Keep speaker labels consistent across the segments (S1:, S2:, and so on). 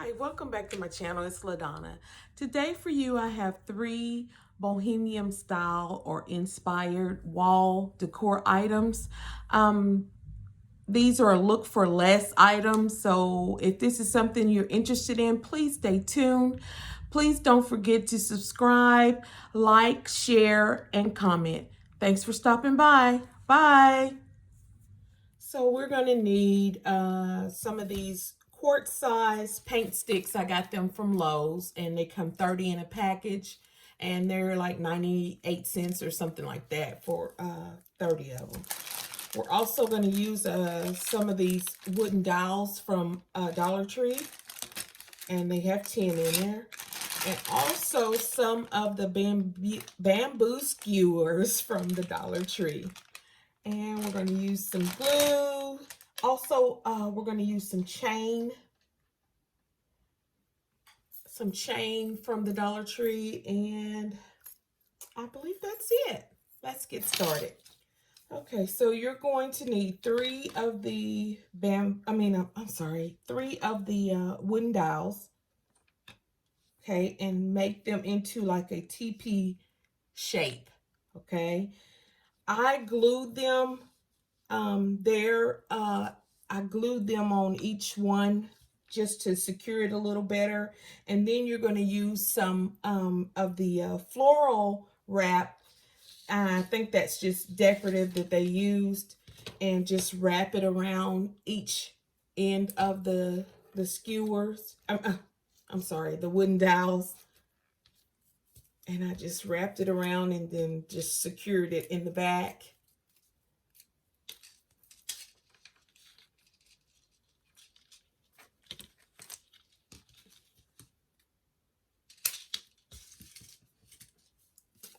S1: Hi, welcome back to my channel. It's LaDonna. Today for you, I have 3 bohemian style or inspired wall decor items. These are look for less items, so if this is something you're interested in, please stay tuned. Please don't forget to subscribe, like, share, and comment. Thanks for stopping by. Bye. So we're going to need some of these quart size paint sticks. I got them from Lowe's and they come 30 in a package and they're like 98 cents or something like that for 30 of them. We're also going to use some of these wooden dowels from Dollar Tree, and they have 10 in there. And also some of the bamboo skewers from the Dollar Tree. And we're going to use some glue. Also, we're going to use some chain from the Dollar Tree. And I believe that's it. Let's get started. Okay, so you're going to need 3 of the three of the wooden dowels. Okay, and make them into like a TP shape. Okay, I glued them I glued them on each one just to secure it a little better. And then you're going to use some of the floral wrap. I think that's just decorative that they used, and just wrap it around each end of the skewers. I'm sorry, the wooden dowels. And I just wrapped it around and then just secured it in the back.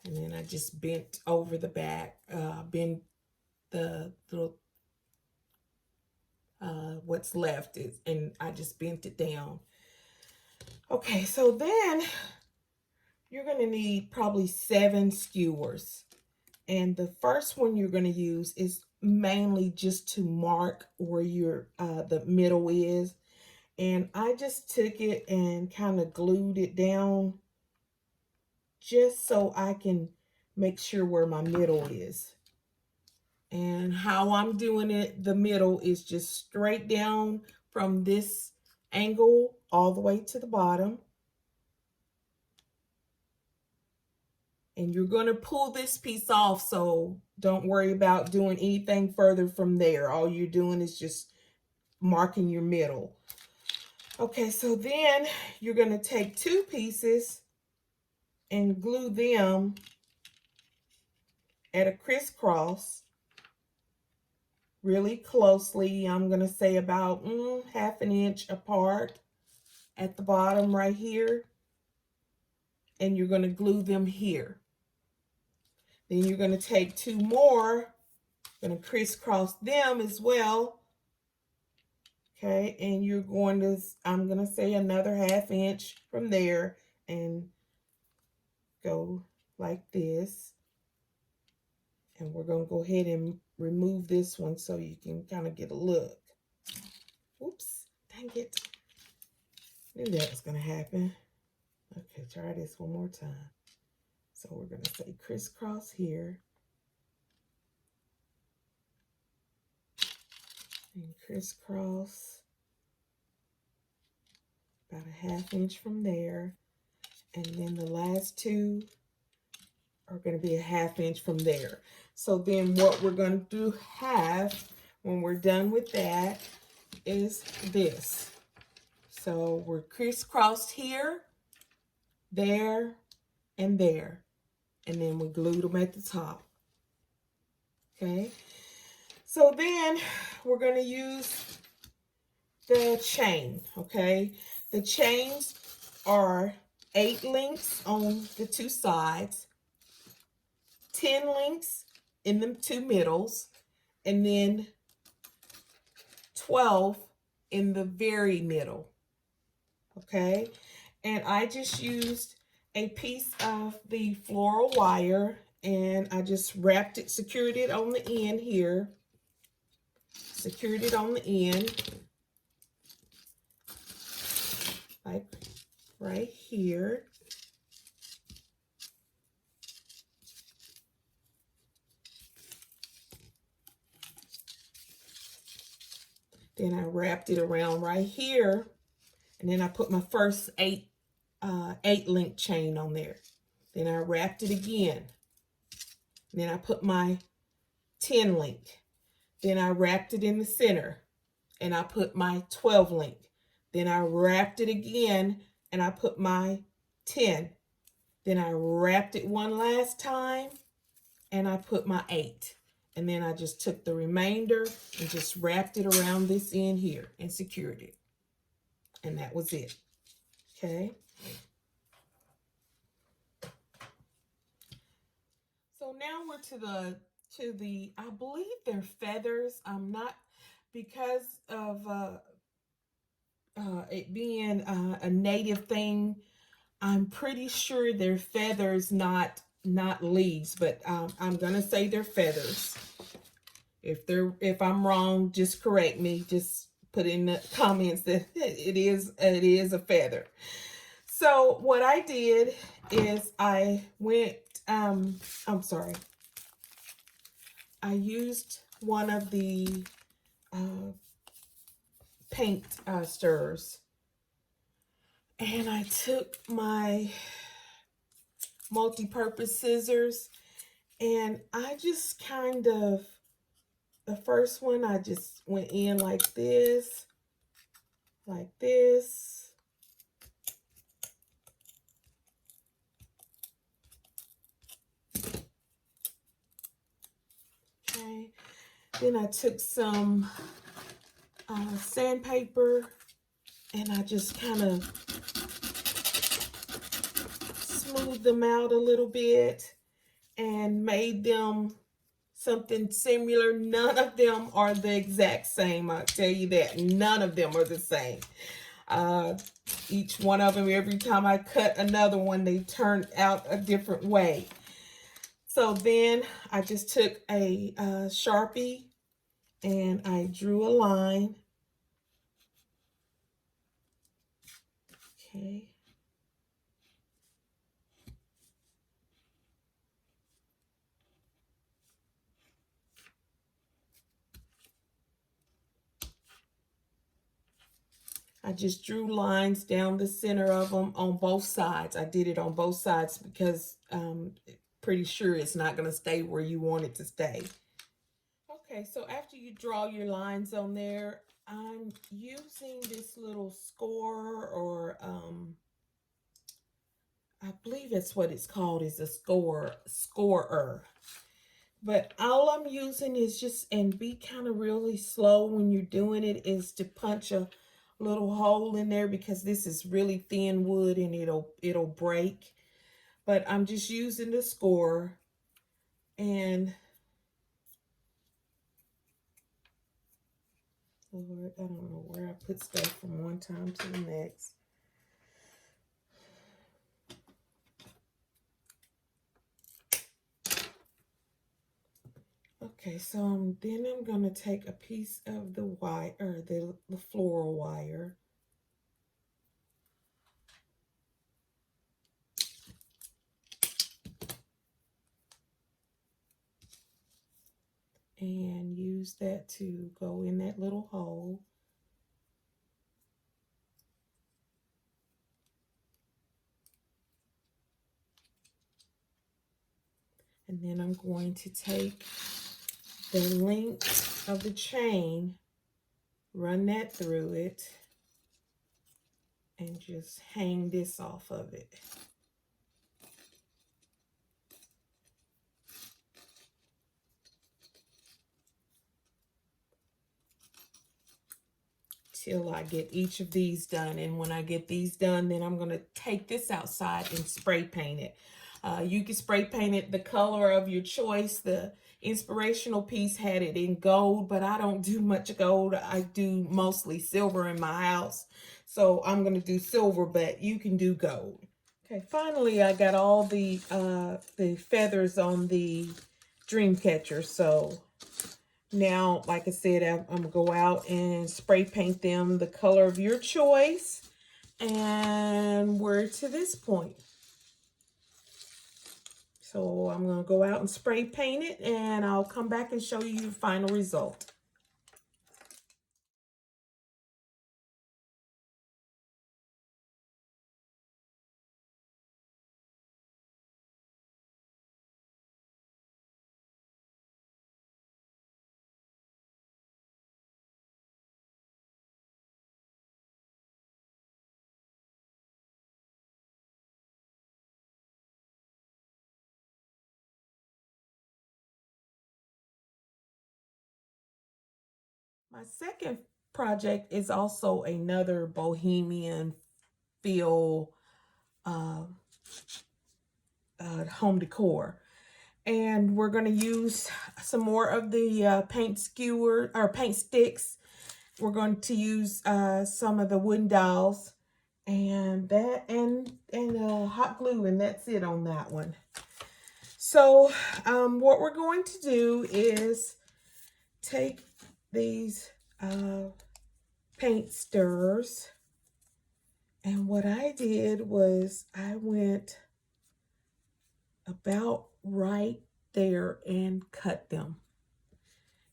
S1: And then I just bent over the back, bend the little, what's left is, and I just bent it down. Okay, so then you're going to need probably 7 skewers. And the first one you're going to use is mainly just to mark where your the middle is. And I just took it and kind of glued it down just so I can make sure where my middle is. And how I'm doing it, the middle is just straight down from this angle all the way to the bottom. And you're going to pull this piece off, so don't worry about doing anything further from there. All you're doing is just marking your middle. Okay, so then you're going to take 2 pieces and glue them at a crisscross really closely. I'm going to say about half an inch apart at the bottom right here. And you're going to glue them here. Then you're going to take 2 more, going to crisscross them as well. Okay, and you're going to, I'm going to say another half inch from there and go like this. And we're going to go ahead and remove this one so you can kind of get a look. Oops, dang it. Knew that was going to happen. Okay, try this one more time. So we're going to say crisscross here. And crisscross about a half inch from there. And then the last 2 are going to be a half inch from there. So then what we're going to have when we're done with that is this. So we're crisscrossed here, there, and there. And then we glued them at the top. Okay. So then we're going to use the chain. Okay. The chains are 8 links on the 2 sides, 10 links in the 2 middles, and then 12 in the very middle. Okay, and I just used a piece of the floral wire and I just wrapped it, secured it on the end here, right here. Then I wrapped it around right here, and then I put my first eight link chain on there. Then I wrapped it again. Then I put my 10 link. Then I wrapped it in the center, and I put my 12 link. Then I wrapped it again, and I put my 10. Then I wrapped it one last time, and I put my 8. And then I just took the remainder and just wrapped it around this end here and secured it. And that was it. Okay. So now we're to the I believe they're feathers. I'm not, because of it being a native thing, I'm pretty sure they're feathers, not leaves, but I'm gonna say they're feathers. If I'm wrong, just correct me. Just put in the comments that it is a feather. So what I did is I went, I'm sorry, I used one of the paint stirrers, and I took my multi-purpose scissors, and I just kind of, the first one, I just went in like this, like this. Okay. Then I took some sandpaper, and I just kind of smoothed them out a little bit and made them something similar. None of them are the exact same. I'll tell you that. None of them are the same. Each one of them, every time I cut another one, they turned out a different way. So then I just took a Sharpie, and I drew a line. Okay. I just drew lines down the center of them on both sides. I did it on both sides because pretty sure it's not going to stay where you want it to stay. Okay, so after you draw your lines on there, I'm using this little score, or I believe that's what it's called, is a scorer. But all I'm using is just, and be kind of really slow when you're doing it, is to punch a little hole in there, because this is really thin wood and it'll break. But I'm just using the score, and Lord, I don't know where I put stuff from one time to the next. Okay, so then I'm going to take a piece of the wire, or the floral wire. And use that to go in that little hole. And then I'm going to take the length of the chain, run that through it, and just hang this off of it. Till I get each of these done. And when I get these done, then I'm going to take this outside and spray paint it. You can spray paint it the color of your choice. The inspirational piece had it in gold, but I don't do much gold. I do mostly silver in my house. So I'm going to do silver, but you can do gold. Okay, finally I got all the feathers on the Dreamcatcher. So now, like I said, I'm going to go out and spray paint them the color of your choice. And we're to this point. So I'm going to go out and spray paint it, and I'll come back and show you the final result. My second project is also another bohemian feel home decor. And we're going to use some more of the paint skewer or paint sticks. We're going to use some of the wooden dowels and that and hot glue, and that's it on that one. So what we're going to do is take these paint stirrers, and what I did was I went about right there and cut them.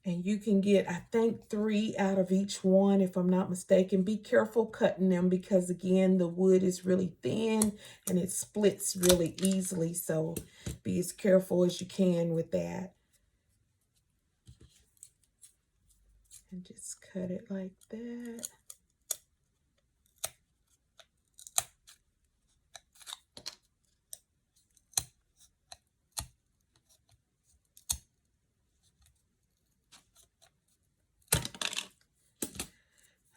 S1: And you can get, I think, 3 out of each one, if I'm not mistaken. Be careful cutting them because, again, the wood is really thin and it splits really easily. So be as careful as you can with that. And just cut it like that.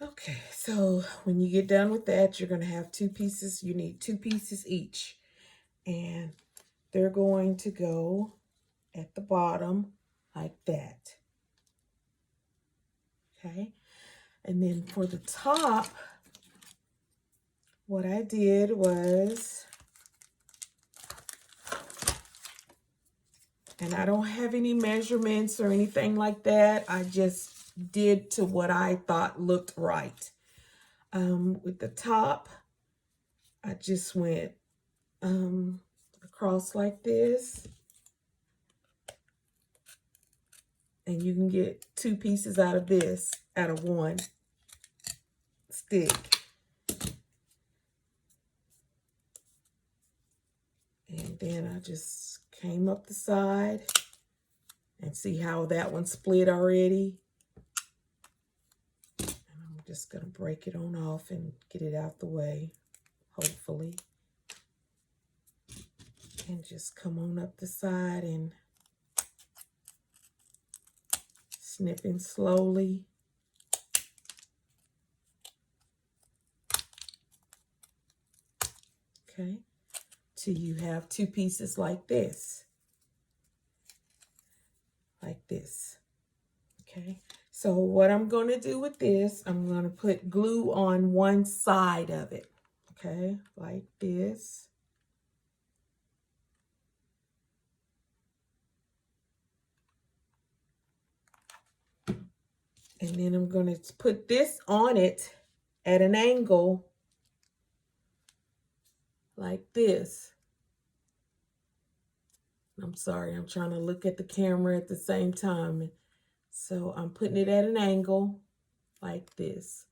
S1: Okay, so when you get done with that, you're going to have 2 pieces. You need 2 pieces each. And they're going to go at the bottom like that. Okay, and then for the top, what I did was, and I don't have any measurements or anything like that. I just did to what I thought looked right. With the top, I just went across like this. And you can get 2 pieces out of this, out of one stick. And then I just came up the side and see how that one split already. And I'm just going to break it on off and get it out the way, hopefully. And just come on up the side and snipping slowly. Okay, till you have 2 pieces like this. Like this. Okay, so what I'm going to do with this, I'm going to put glue on one side of it. Okay, like this. And then I'm going to put this on it at an angle like this. I'm sorry, I'm trying to look at the camera at the same time. So I'm putting it at an angle like this.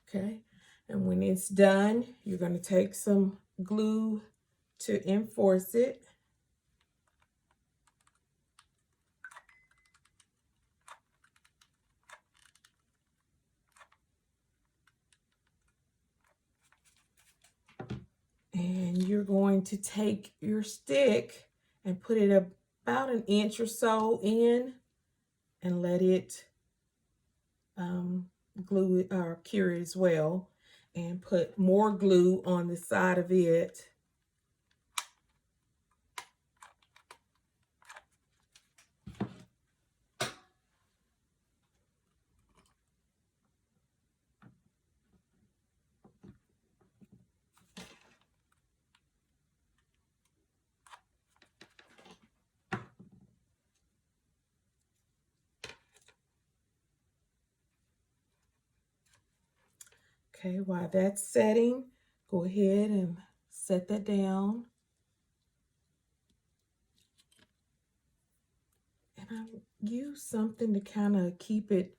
S1: Okay, and when it's done, you're going to take some glue to enforce it. And you're going to take your stick and put it about an inch or so in and let it glue it or cure it as well, and put more glue on the side of it. Okay, while that's setting, go ahead and set that down. And I use something to kind of keep it,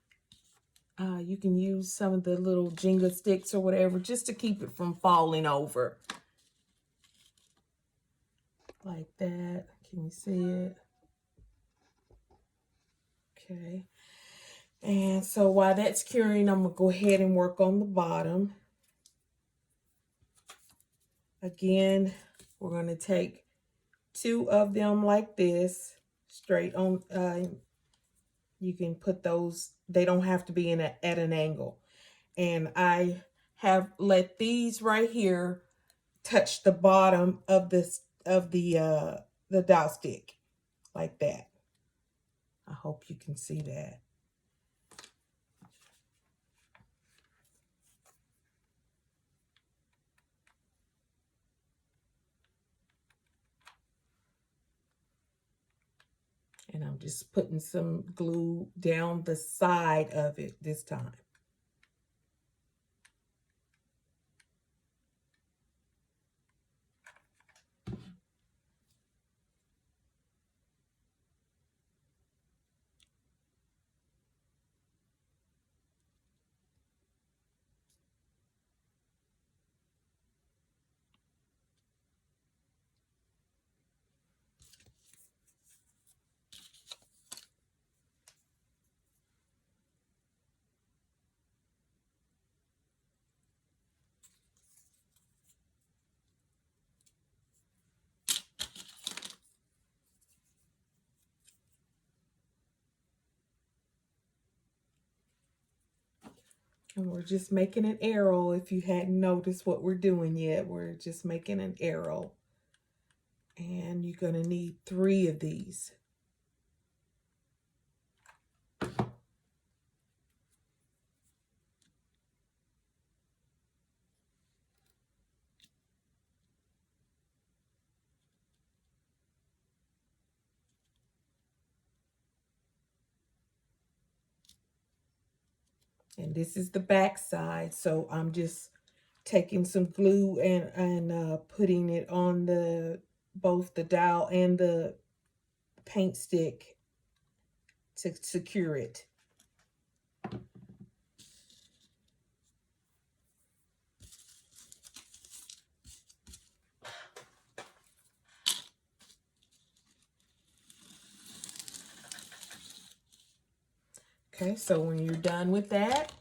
S1: you can use some of the little Jenga sticks or whatever just to keep it from falling over. Like that. Can you see it? Okay. And so while that's curing, I'm going to go ahead and work on the bottom. Again, we're going to take 2 of them like this, straight on. You can put those, they don't have to be at an angle. And I have let these right here touch the bottom of this the dowel stick like that. I hope you can see that. And I'm just putting some glue down the side of it this time. And we're just making an arrow. If you hadn't noticed what we're doing yet, we're just making an arrow. And you're going to need 3 of these. And this is the back side, so I'm just taking some glue and putting it on both the dowel and the paint stick to secure it. Okay, so when you're done with that,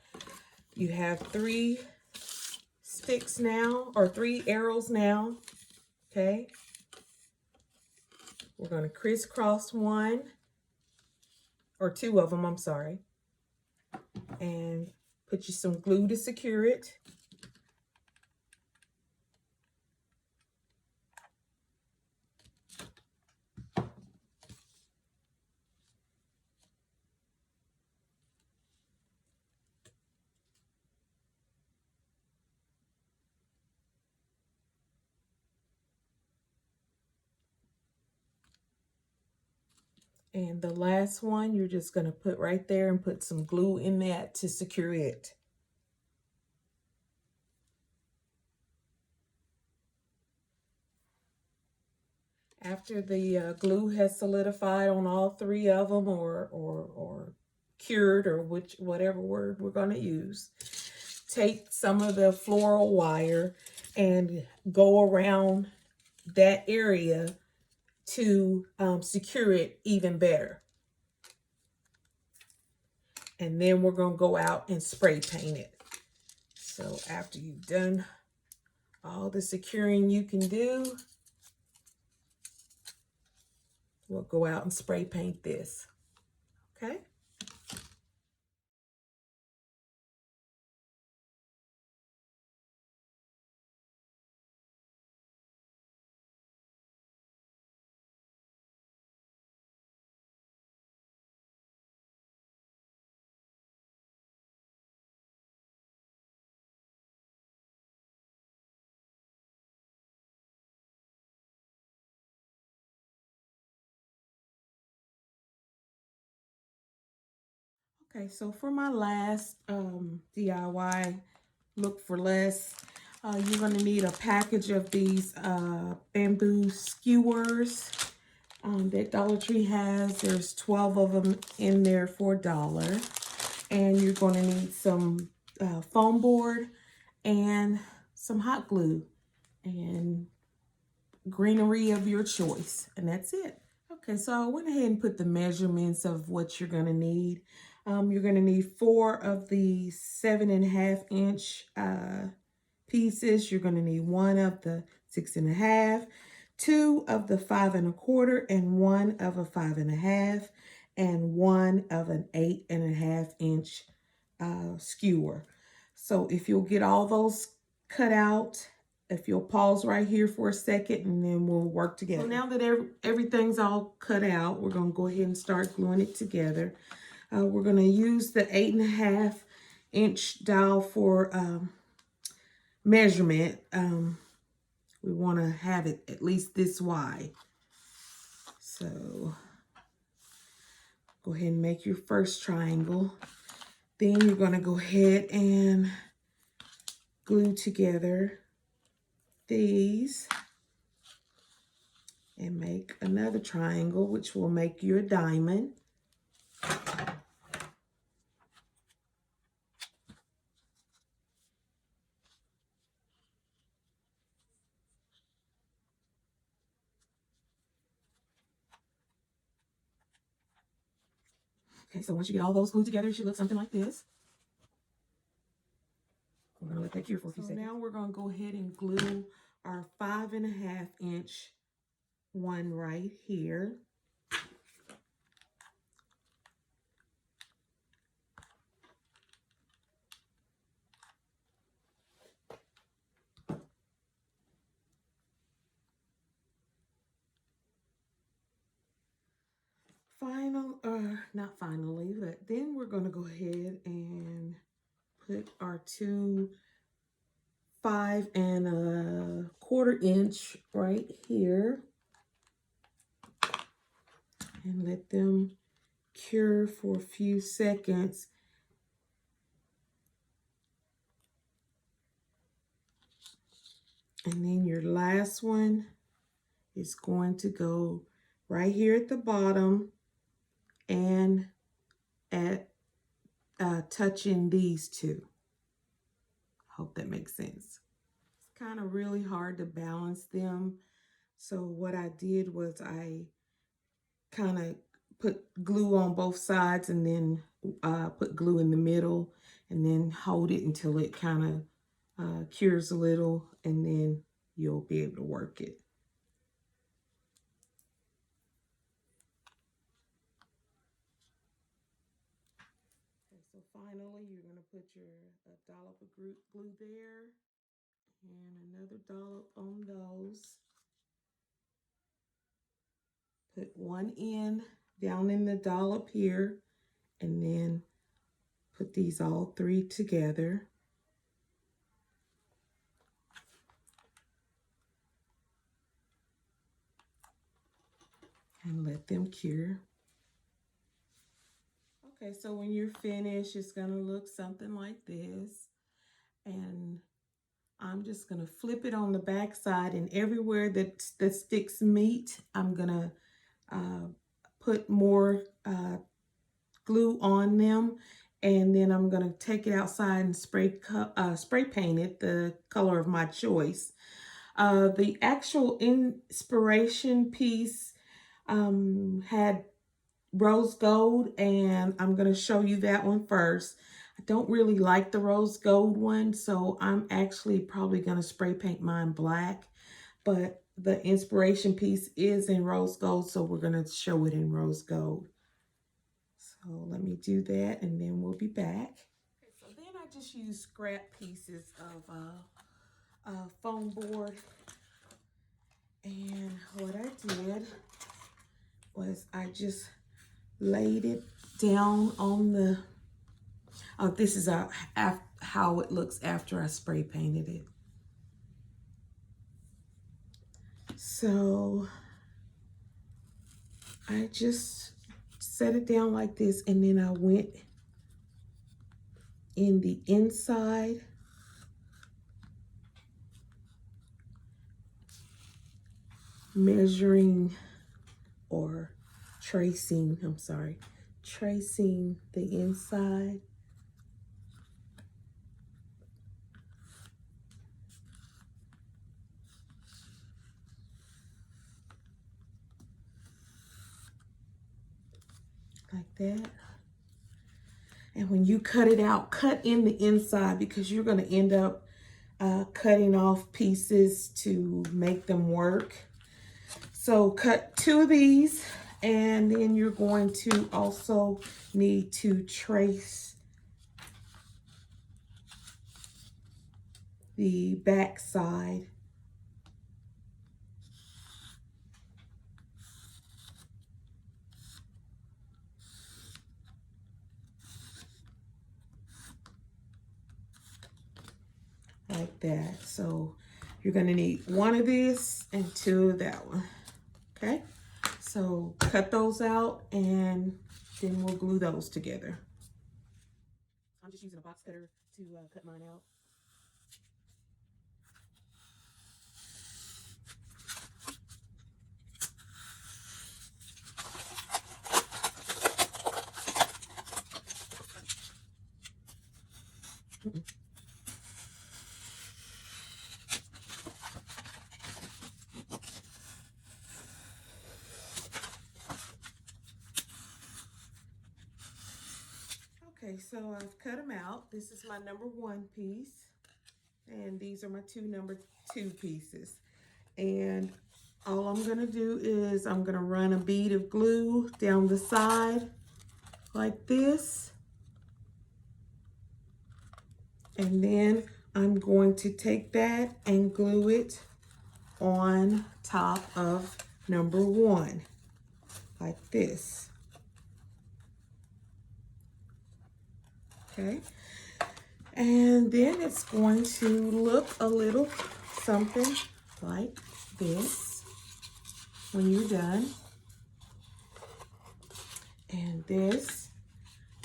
S1: you have 3 sticks now, or 3 arrows now. Okay, we're going to crisscross 1 or 2 of them, I'm sorry, and put you some glue to secure it. And the last one, you're just going to put right there and put some glue in that to secure it. After the glue has solidified on all 3 of them, or cured, or whatever word we're going to use, take some of the floral wire and go around that area to secure it even better. And then we're going to go out and spray paint it. So after you've done all the securing you can do, we'll go out and spray paint this. Okay? Okay, so for my last DIY, look for less. You're going to need a package of these bamboo skewers that Dollar Tree has. There's 12 of them in there for $1. And you're going to need some foam board and some hot glue and greenery of your choice. And that's it. Okay, so I went ahead and put the measurements of what you're going to need. You're going to need 4 of the 7.5-inch pieces. You're going to need 1 of the 6.5, 2 of the 5.25, and 1 of a 5.5, and 1 of an 8.5-inch skewer. So if you'll get all those cut out, if you'll pause right here for a second, and then we'll work together. So now that everything's all cut out, we're going to go ahead and start gluing it together. We're going to use the 8.5-inch dowel for measurement. We want to have it at least this wide. So go ahead and make your first triangle. Then you're going to go ahead and glue together these and make another triangle, which will make your diamond. Okay, so once you get all those glued together, it should look something like this. We're gonna let that cure for a few seconds. Now we're gonna go ahead and glue our 5.5-inch one right here. Not finally, but then we're gonna go ahead and put our 2 5.25-inch right here and let them cure for a few seconds. And then your last one is going to go right here at the bottom and at touching these two. Hope that makes sense. It's kind of really hard to balance them. So what I did was I kind of put glue on both sides and then put glue in the middle and then hold it until it kind of cures a little, and then you'll be able to work it. Okay, so finally you're going to put your dollop of glue there and another dollop on those. Put one end down in the dollop here, and then put these all 3 together. And let them cure. Okay, so when you're finished, it's gonna look something like this. And I'm just gonna flip it on the back side, and everywhere that the sticks meet, I'm gonna put more glue on them, and then I'm gonna take it outside and spray paint it the color of my choice. The actual inspiration piece had rose gold, and I'm going to show you that one first. I don't really like the rose gold one, so I'm actually probably going to spray paint mine black, but the inspiration piece is in rose gold, so we're going to show it in rose gold. So let me do that, and then we'll be back. Okay, so then I just use scrap pieces of foam board. And what I did was I just laid it down on the, this is how it looks after I spray painted it. So I just set it down like this, and then I went in the inside measuring or tracing, tracing the inside. Like that. And when you cut it out, cut in the inside because you're going to end up cutting off pieces to make them work. So cut 2 of these, and then you're going to also need to trace the back side. Like that. So you're going to need 1 of this and 2 of that one. Okay, so cut those out and then we'll glue those together. I'm just using a box cutter to cut mine out. Okay, so I've cut them out. This is my number 1 piece, and these are my 2 number 2 pieces. And all I'm gonna do is I'm gonna run a bead of glue down the side like this. And then I'm going to take that and glue it on top of number 1, like this. Okay, and then it's going to look a little something like this when you're done. And this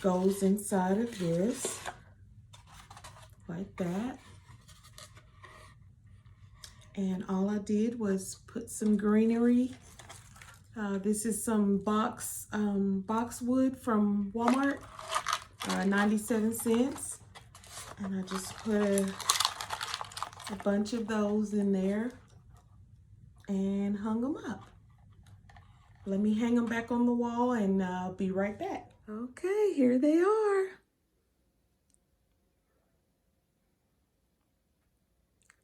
S1: goes inside of this, like that. And all I did was put some greenery. This is some boxwood from Walmart, 97 cents. And I just put a bunch of those in there and hung them up. Let me hang them back on the wall and I'll be right back. Okay, here they are.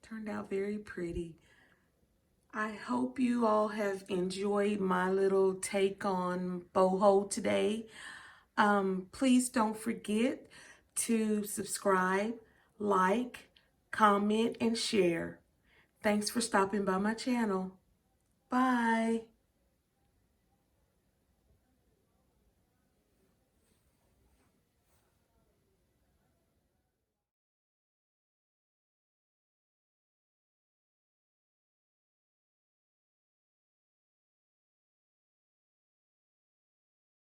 S1: Turned out very pretty. I hope you all have enjoyed my little take on boho today. Please don't forget to subscribe, like, comment, and share. Thanks for stopping by my channel. Bye.